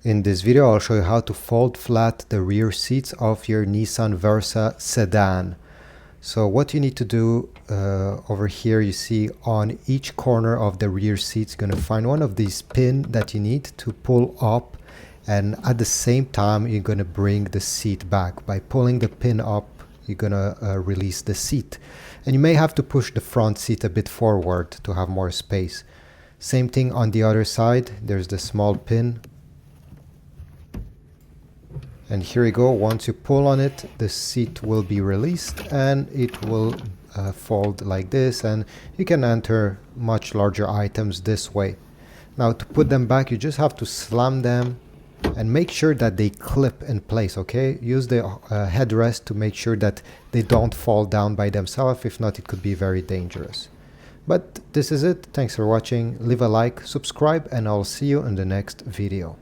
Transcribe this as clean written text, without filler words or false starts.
In this video, I'll show you how to fold flat the rear seats of your Nissan Versa sedan. So what you need to do over here, you see on each corner of the rear seats, you're going to find one of these pins that you need to pull up, and at the same time you're going to bring the seat back. By pulling the pin up, you're going to release the seat, and you may have to push the front seat a bit forward to have more space. Same thing on the other side. There's the small pin. And here you go. Once you pull on it, the seat will be released and it will fold like this, and you can enter much larger items this way. Now to put them back, you just have to slam them and make sure that they clip in place, okay? Use the headrest to make sure that they don't fall down by themselves. If not, it could be very dangerous. But this is it. Thanks for watching. Leave a like, subscribe, and I'll see you in the next video.